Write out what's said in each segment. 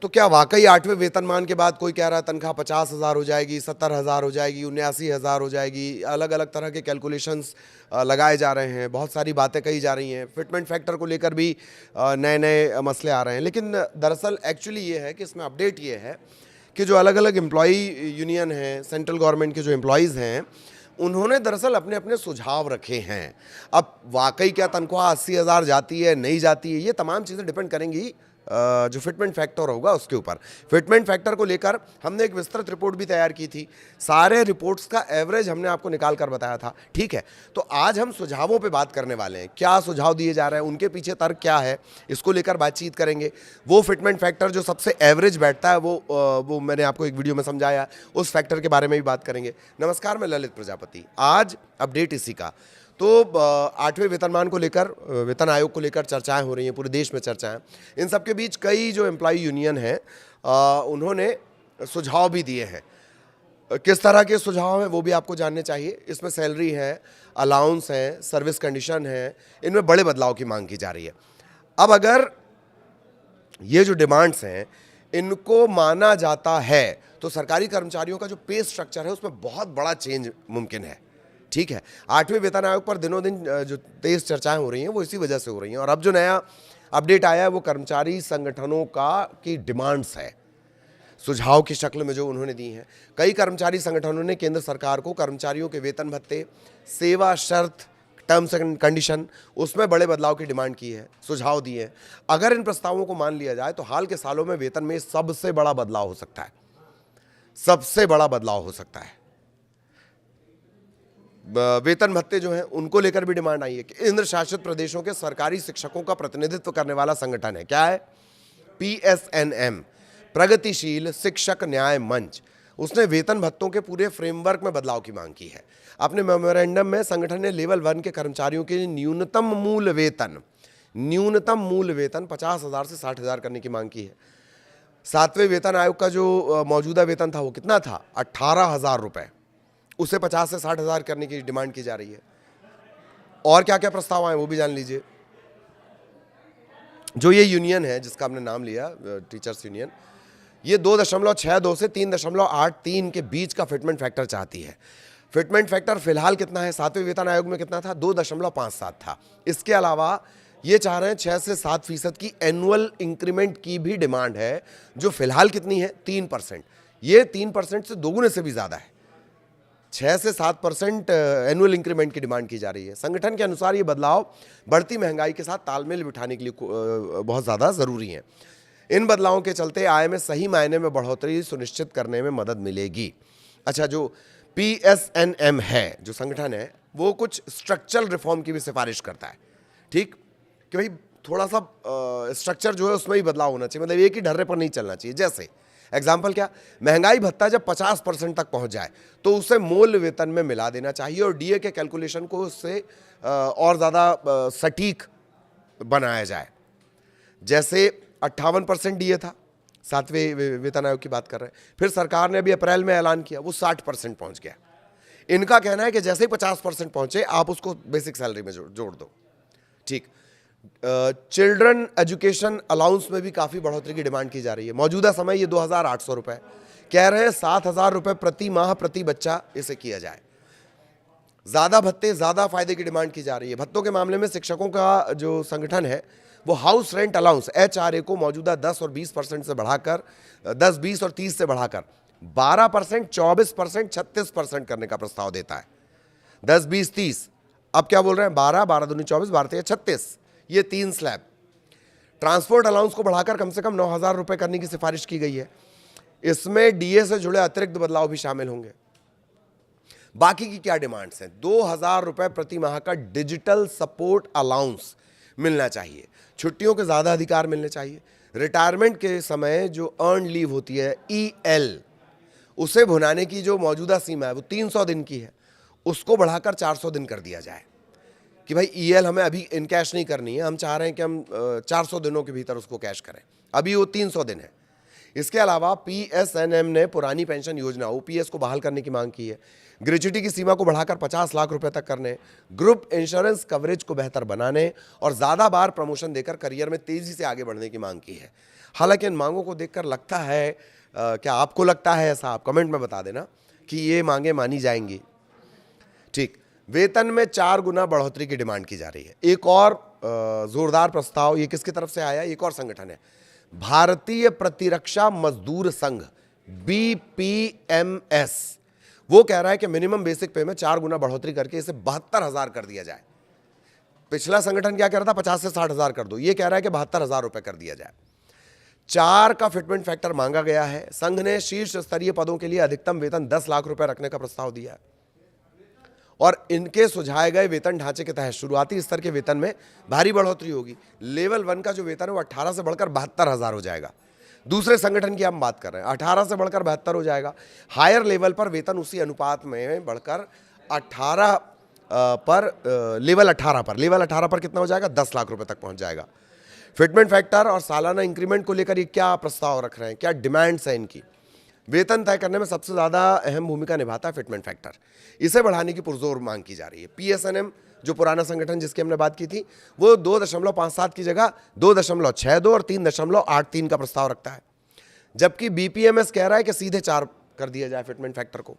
तो क्या वाकई 8वें वेतनमान के बाद कोई कह रहा है तनख्वाह 50,000 हो जाएगी, 70,000 हो जाएगी, 79,000 हो जाएगी, अलग अलग तरह के कैलकुलेशंस लगाए जा रहे हैं, बहुत सारी बातें कही जा रही हैं, फिटमेंट फैक्टर को लेकर भी नए नए मसले आ रहे हैं। लेकिन दरअसल एक्चुअली ये है कि इसमें अपडेट ये है कि जो अलग अलग एम्प्लॉई यूनियन हैं, सेंट्रल गवर्नमेंट के जो एम्प्लॉयज़ हैं, उन्होंने दरअसल अपने अपने सुझाव रखे हैं। अब वाकई क्या तनख्वाह 80,000 जाती है, नहीं जाती है, ये तमाम चीज़ें डिपेंड करेंगी जो फिटमेंट फैक्टर होगा उसके ऊपर। फिटमेंट फैक्टर को लेकर हमने एक विस्तृत रिपोर्ट भी तैयार की थी, सारे रिपोर्ट्स का एवरेज हमने आपको निकाल कर बताया था। ठीक है, तो आज हम सुझावों पे बात करने वाले हैं, क्या सुझाव दिए जा रहे हैं, उनके पीछे तर्क क्या है, इसको लेकर बातचीत करेंगे। वो फिटमेंट फैक्टर जो सबसे एवरेज बैठता है वो मैंने आपको एक वीडियो में समझाया, उस फैक्टर के बारे में भी बात करेंगे। नमस्कार, मैं ललित प्रजापति। आज अपडेट इसी का। तो 8वें वेतनमान को लेकर, वेतन आयोग को लेकर चर्चाएं हो रही हैं, पूरे देश में चर्चाएं। इन सब के बीच कई जो एम्प्लॉई यूनियन हैं उन्होंने सुझाव भी दिए हैं। किस तरह के सुझाव हैं वो भी आपको जानने चाहिए। इसमें सैलरी है, अलाउंस है, सर्विस कंडीशन है, इनमें बड़े बदलाव की मांग की जा रही है। अब अगर ये जो डिमांड्स हैं इनको माना जाता है तो सरकारी कर्मचारियों का जो पे स्ट्रक्चर है उसमें बहुत बड़ा चेंज मुमकिन है। ठीक है, 8वें वेतन आयोग पर दिनों दिन जो तेज चर्चाएं हो रही हैं वो इसी वजह से हो रही हैं। और अब जो नया अपडेट आया है वो कर्मचारी संगठनों की डिमांड्स है, सुझाव की शक्ल में जो उन्होंने दी हैं। कई कर्मचारी संगठनों ने केंद्र सरकार को कर्मचारियों के वेतन भत्ते, सेवा शर्त, टर्म्स एंड कंडीशन, उसमें बड़े बदलाव की डिमांड की है, सुझाव दिए हैं। अगर इन प्रस्तावों को मान लिया जाए तो हाल के सालों में वेतन में सबसे बड़ा बदलाव हो सकता है, सबसे बड़ा बदलाव हो सकता है। वेतन भत्ते जो हैं उनको लेकर भी डिमांड आई है। केंद्र शासित प्रदेशों के सरकारी शिक्षकों का प्रतिनिधित्व करने वाला संगठन है, क्या है? PSNM, प्रगतिशील शिक्षक न्याय मंच। उसने वेतन भत्तों के पूरे फ्रेमवर्क में बदलाव की मांग की है। अपने मेमोरेंडम में संगठन ने लेवल 1 के कर्मचारियों के न्यूनतम मूल वेतन 50,000 से 60,000 करने की मांग की है। 7वें वेतन आयोग का जो मौजूदा वेतन था वो कितना था? 18,000 रुपए, उसे 50 से 60,000 करने की डिमांड की जा रही है। और क्या क्या प्रस्ताव आए वो भी जान लीजिए। जो ये यूनियन है जिसका हमने नाम लिया, टीचर्स यूनियन, ये 2.62 से 3.83 के बीच का फिटमेंट फैक्टर चाहती है। फिटमेंट फैक्टर फिलहाल कितना है? 7वें वेतन आयोग में कितना था? 2.57 था। इसके अलावा ये चाह रहे हैं 6 से 7% की एनुअल इंक्रीमेंट की भी डिमांड है, जो फिलहाल कितनी है? 3%। ये 3% से दोगुने से भी ज्यादा है। 6 से 7% एनुअल इंक्रीमेंट की डिमांड की जा रही है। संगठन के अनुसार ये बदलाव बढ़ती महंगाई के साथ तालमेल बिठाने के लिए बहुत ज़्यादा ज़रूरी है। इन बदलावों के चलते आय में सही मायने में बढ़ोतरी सुनिश्चित करने में मदद मिलेगी। अच्छा, जो PSNM है, जो संगठन है, वो कुछ स्ट्रक्चरल रिफॉर्म की भी सिफारिश करता है। ठीक, कि भाई थोड़ा सा स्ट्रक्चर जो है उसमें ही बदलाव होना चाहिए, मतलब एक ही ढर्रे पर नहीं चलना चाहिए। जैसे एग्जाम्पल क्या? महंगाई भत्ता जब 50% तक पहुंच जाए तो उसे मूल वेतन में मिला देना चाहिए और DA के कैलकुलेशन को उससे और ज़्यादा सटीक बनाया जाए। जैसे 58% DA था, 7वें वेतन आयोग की बात कर रहे हैं, फिर सरकार ने अभी अप्रैल में ऐलान किया वो 60% पहुंच गया। इनका कहना है कि जैसे ही 50% पहुंचे आप उसको बेसिक सैलरी में जोड़ दो। ठीक, चिल्ड्रन एजुकेशन अलाउंस में भी काफ़ी बढ़ोतरी की डिमांड की जा रही है। मौजूदा समय ये 2,800 रुपये, कह रहे हैं 7,000 रुपये प्रति माह प्रति बच्चा इसे किया जाए। ज़्यादा भत्ते, ज़्यादा फायदे की डिमांड की जा रही है। भत्तों के मामले में शिक्षकों का जो संगठन है वो हाउस रेंट अलाउंस HRA को मौजूदा 10 और 20% से बढ़ाकर 10, 20 और 30 से बढ़ाकर 12%, 24%, 36% करने का प्रस्ताव देता है। 10, 20, 30, अब क्या बोल रहे हैं? 12, 12 दूनी 24, 12 36, ये 3 स्लैब। ट्रांसपोर्ट अलाउंस को बढ़ाकर कम से कम 9,000 रुपये करने की सिफारिश की गई है। इसमें DA से जुड़े अतिरिक्त बदलाव भी शामिल होंगे। बाकी की क्या डिमांड्स हैं? 2,000 रुपये प्रति माह का डिजिटल सपोर्ट अलाउंस मिलना चाहिए। छुट्टियों के ज़्यादा अधिकार मिलने चाहिए। रिटायरमेंट के समय जो अर्न लीव होती है EL, उसे भुनाने की जो मौजूदा सीमा है वो 300 दिन की है, उसको बढ़ाकर 400 दिन कर दिया जाए। कि भाई EL हमें अभी इन कैश नहीं करनी है, हम चाह रहे हैं कि हम 400 दिनों के भीतर उसको कैश करें। अभी वो 300 दिन है। इसके अलावा पीएसएनएम ने पुरानी पेंशन योजना ओपीएस को बहाल करने की मांग की है, ग्रेच्युटी की सीमा को बढ़ाकर 50 लाख रुपए तक करने, ग्रुप इंश्योरेंस कवरेज को बेहतर बनाने और ज़्यादा बार प्रमोशन देकर करियर में तेज़ी से आगे बढ़ने की मांग की है। हालांकि इन मांगों को देखकर लगता है, क्या आपको लगता है ऐसा? आप कमेंट में बता देना कि ये मांगे मानी जाएंगी। ठीक, वेतन में 4 गुना बढ़ोतरी की डिमांड की जा रही है। एक और जोरदार प्रस्ताव, ये किसकी तरफ से आया? एक और संगठन है, भारतीय प्रतिरक्षा मजदूर संघ, BPMS। वो कह रहा है कि मिनिमम बेसिक पे में 4 गुना बढ़ोतरी करके इसे 72,000 कर दिया जाए। पिछला संगठन क्या कह रहा था? 50 से 60,000 कर दो। ये कह रहा है कि 72,000 रुपए कर दिया जाए। 4 का फिटमेंट फैक्टर मांगा गया है। संघ ने शीर्ष स्तरीय पदों के लिए अधिकतम वेतन 10 लाख रुपए रखने का प्रस्ताव दिया है और इनके सुझाए गए वेतन ढांचे के तहत शुरुआती स्तर के वेतन में भारी बढ़ोतरी होगी। लेवल 1 का जो वेतन है वो 18 से बढ़कर 72,000 हो जाएगा। दूसरे संगठन की हम बात कर रहे हैं, 18 से बढ़कर 72 हो जाएगा। हायर लेवल पर वेतन उसी अनुपात में बढ़कर 18 पर लेवल 18 पर कितना हो जाएगा? 10 लाख रुपए तक पहुंच जाएगा। फिटमेंट फैक्टर और सालाना इंक्रीमेंट को लेकर ये क्या प्रस्ताव रख रहे हैं, क्या डिमांड्स हैं इनकी? वेतन तय करने में सबसे ज़्यादा अहम भूमिका निभाता है फिटमेंट फैक्टर। इसे बढ़ाने की पुरजोर मांग की जा रही है। पीएसएनएम जो पुराना संगठन जिसकी हमने बात की थी, वो 2.57 की जगह 2.62 और 3.83 का प्रस्ताव रखता है, जबकि बीपीएमएस कह रहा है कि सीधे 4 कर दिया जाए फिटमेंट फैक्टर को।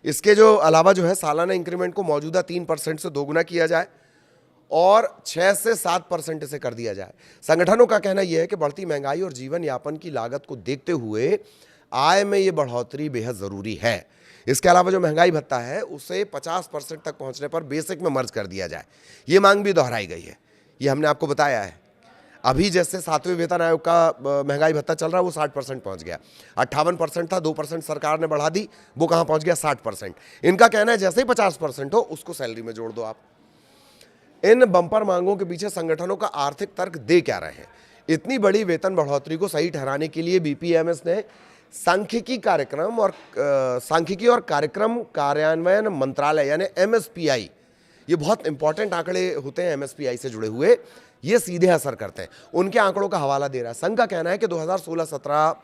इसके जो अलावा जो है सालाना इंक्रीमेंट को मौजूदा 3% से 2 गुना किया जाए और 6 से 7% इसे कर दिया जाए। संगठनों का कहना यह है कि बढ़ती महंगाई और जीवन यापन की लागत को देखते हुए आय में ये बढ़ोतरी बेहद ज़रूरी है। इसके अलावा जो महंगाई भत्ता है उसे 50% तक पहुंचने पर बेसिक में मर्ज कर दिया जाए। ये मांग भी दोहराई गई है। ये हमने आपको बताया है। अभी जैसे 7वें वेतन आयोग का महंगाई भत्ता चल रहा है वो 60% पहुंच गया। 58% था, 2% सरकार ने बढ़ा दी, वो कहाँ पहुंच गया? 60%। इनका कहना है जैसे ही 50% हो उसको सैलरी में जोड़ दो आप। इन बंपर मांगों के पीछे संगठनों का आर्थिक तर्क दे क्या रहे हैं? इतनी बड़ी वेतन बढ़ोतरी को सही ठहराने के लिए बीपीएमएस ने सांख्यिकी और कार्यक्रम कार्यान्वयन मंत्रालय यानी एमएसपीआई, ये बहुत इंपॉर्टेंट आंकड़े होते हैं एमएसपीआई से जुड़े हुए, ये सीधे असर करते हैं, उनके आंकड़ों का हवाला दे रहा है। संघ का कहना है कि 2016-17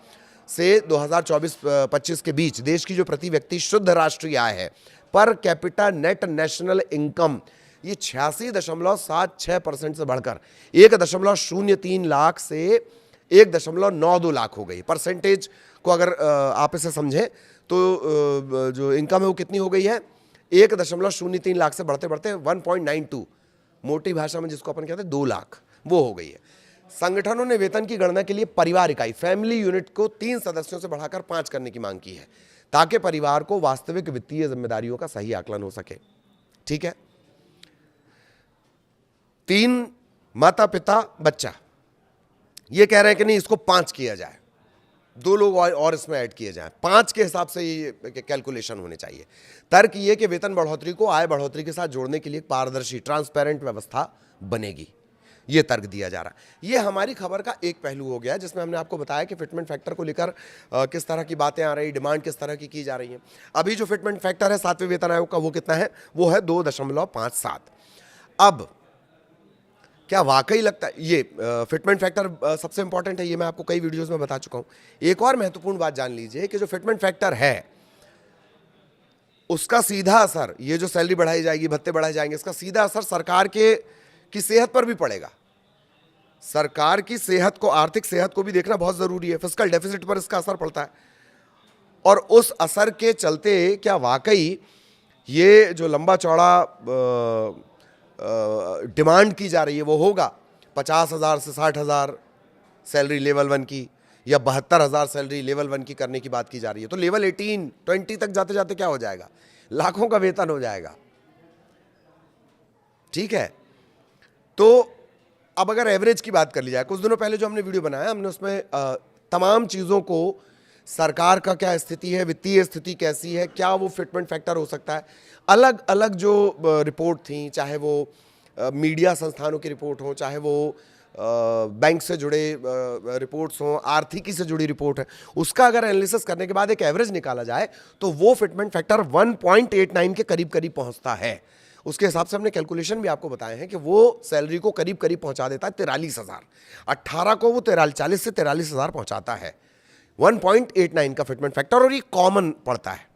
से 2024-25 के बीच देश की जो प्रति व्यक्ति शुद्ध राष्ट्रीय आय है, per capita net national income, ये 86.76% से बढ़कर 1.03 लाख से 1.92 लाख हो गई। परसेंटेज को अगर आप इसे समझें तो जो इनकम है वो कितनी हो गई है? 1.03 लाख से बढ़ते बढ़ते 1.92, मोटी भाषा में जिसको अपन कहते हैं 2 लाख, वो हो गई है। संगठनों ने वेतन की गणना के लिए परिवार इकाई फैमिली यूनिट को 3 सदस्यों से बढ़ाकर 5 करने की मांग की है, ताकि परिवार को वास्तविक वित्तीय जिम्मेदारियों का सही आकलन हो सके। ठीक है, 3 माता पिता बच्चा, ये कह रहे हैं कि नहीं इसको 5 किया जाए, 2 लोग और इसमें ऐड किए जाएं, 5 के हिसाब से ये कैलकुलेशन होने चाहिए। तर्क ये कि वेतन बढ़ोतरी को आय बढ़ोतरी के साथ जोड़ने के लिए पारदर्शी ट्रांसपेरेंट व्यवस्था बनेगी, ये तर्क दिया जा रहा है। ये हमारी खबर का एक पहलू हो गया जिसमें हमने आपको बताया कि फिटमेंट फैक्टर को लेकर किस तरह की बातें आ रही, डिमांड किस तरह की जा रही है। अभी जो फिटमेंट फैक्टर है 7वें वेतन आयोग का वो कितना है? वो है 2.57। अब क्या वाकई लगता है ये फिटमेंट फैक्टर सबसे इंपॉर्टेंट है? ये मैं आपको कई वीडियोस में बता चुका हूं। एक और महत्वपूर्ण बात जान लीजिए कि जो फिटमेंट फैक्टर है उसका सीधा असर, ये जो सैलरी बढ़ाई जाएगी, भत्ते बढ़ाए जाएंगे, इसका सीधा असर सरकार की सेहत पर भी पड़ेगा। सरकार की सेहत को, आर्थिक सेहत को भी देखना बहुत जरूरी है। फिस्कल डेफिसिट पर इसका असर पड़ता है और उस असर के चलते क्या वाकई ये जो लंबा चौड़ा डिमांड की जा रही है वो होगा 50,000 से 60,000 सैलरी लेवल 1 की, या 72,000 सैलरी लेवल 1 की करने की बात की जा रही है? तो लेवल 18-20 तक जाते जाते क्या हो जाएगा? लाखों का वेतन हो जाएगा। ठीक है, तो अब अगर एवरेज की बात कर ली जाए, कुछ दिनों पहले जो हमने वीडियो बनाया हमने उसमें तमाम चीज़ों को, सरकार का क्या स्थिति है, वित्तीय स्थिति कैसी है, क्या वो फिटमेंट फैक्टर हो सकता है, अलग अलग जो रिपोर्ट थी, चाहे वो मीडिया संस्थानों की रिपोर्ट हो, चाहे वो बैंक से जुड़े रिपोर्ट्स हों, आर्थिकी से जुड़ी रिपोर्ट है, उसका अगर एनालिसिस करने के बाद एक एवरेज निकाला जाए तो वो फिटमेंट फैक्टर 1.89 के करीब करीब पहुंचता है। उसके हिसाब से हमने कैलकुलेशन भी आपको बताए हैं कि वो सैलरी को करीब करीब पहुंचा देता है 43,000। 18 को वो 40 से 43,000 पहुंचाता है। 1.89 का फिटमेंट फैक्टर, और ये कॉमन पड़ता है।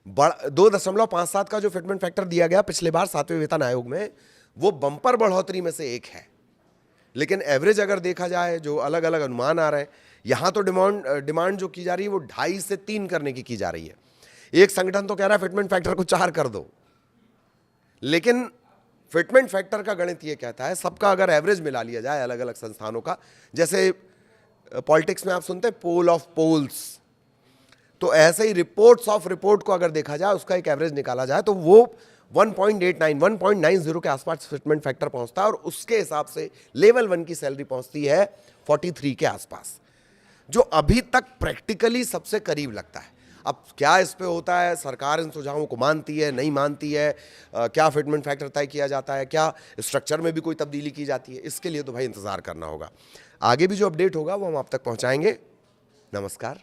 2.57 का जो फिटमेंट फैक्टर दिया गया पिछले बार 7वें वेतन आयोग में, वो बम्पर बढ़ोतरी में से एक है। लेकिन एवरेज अगर देखा जाए, जो अलग अलग अनुमान आ रहे हैं, यहां तो डिमांड जो की जा रही है वो 2.5 से 3 करने की जा रही है। एक संगठन तो कह रहा है फिटमेंट फैक्टर को 4 कर दो, लेकिन फिटमेंट फैक्टर का गणित ये कहता है सबका अगर एवरेज मिला लिया जाए अलग अलग संस्थानों का, जैसे पॉलिटिक्स में आप सुनते हैं पोल ऑफ पोल्स, तो ऐसे ही रिपोर्ट्स ऑफ रिपोर्ट को अगर देखा जाए, उसका एक एवरेज निकाला जाए तो वो 1.89 1.90 के आसपास फिटमेंट फैक्टर पहुंचता है, और उसके हिसाब से लेवल 1 की सैलरी पहुंचती है 43 के आसपास, जो अभी तक प्रैक्टिकली सबसे करीब लगता है। अब क्या इस पे होता है, सरकार इन सुझावों को मानती है नहीं मानती है, क्या फिटमेंट फैक्टर तय किया जाता है, क्या स्ट्रक्चर में भी कोई तब्दीली की जाती है, इसके लिए तो भाई इंतजार करना होगा। आगे भी जो अपडेट होगा वो हम आप तक पहुंचाएंगे। नमस्कार।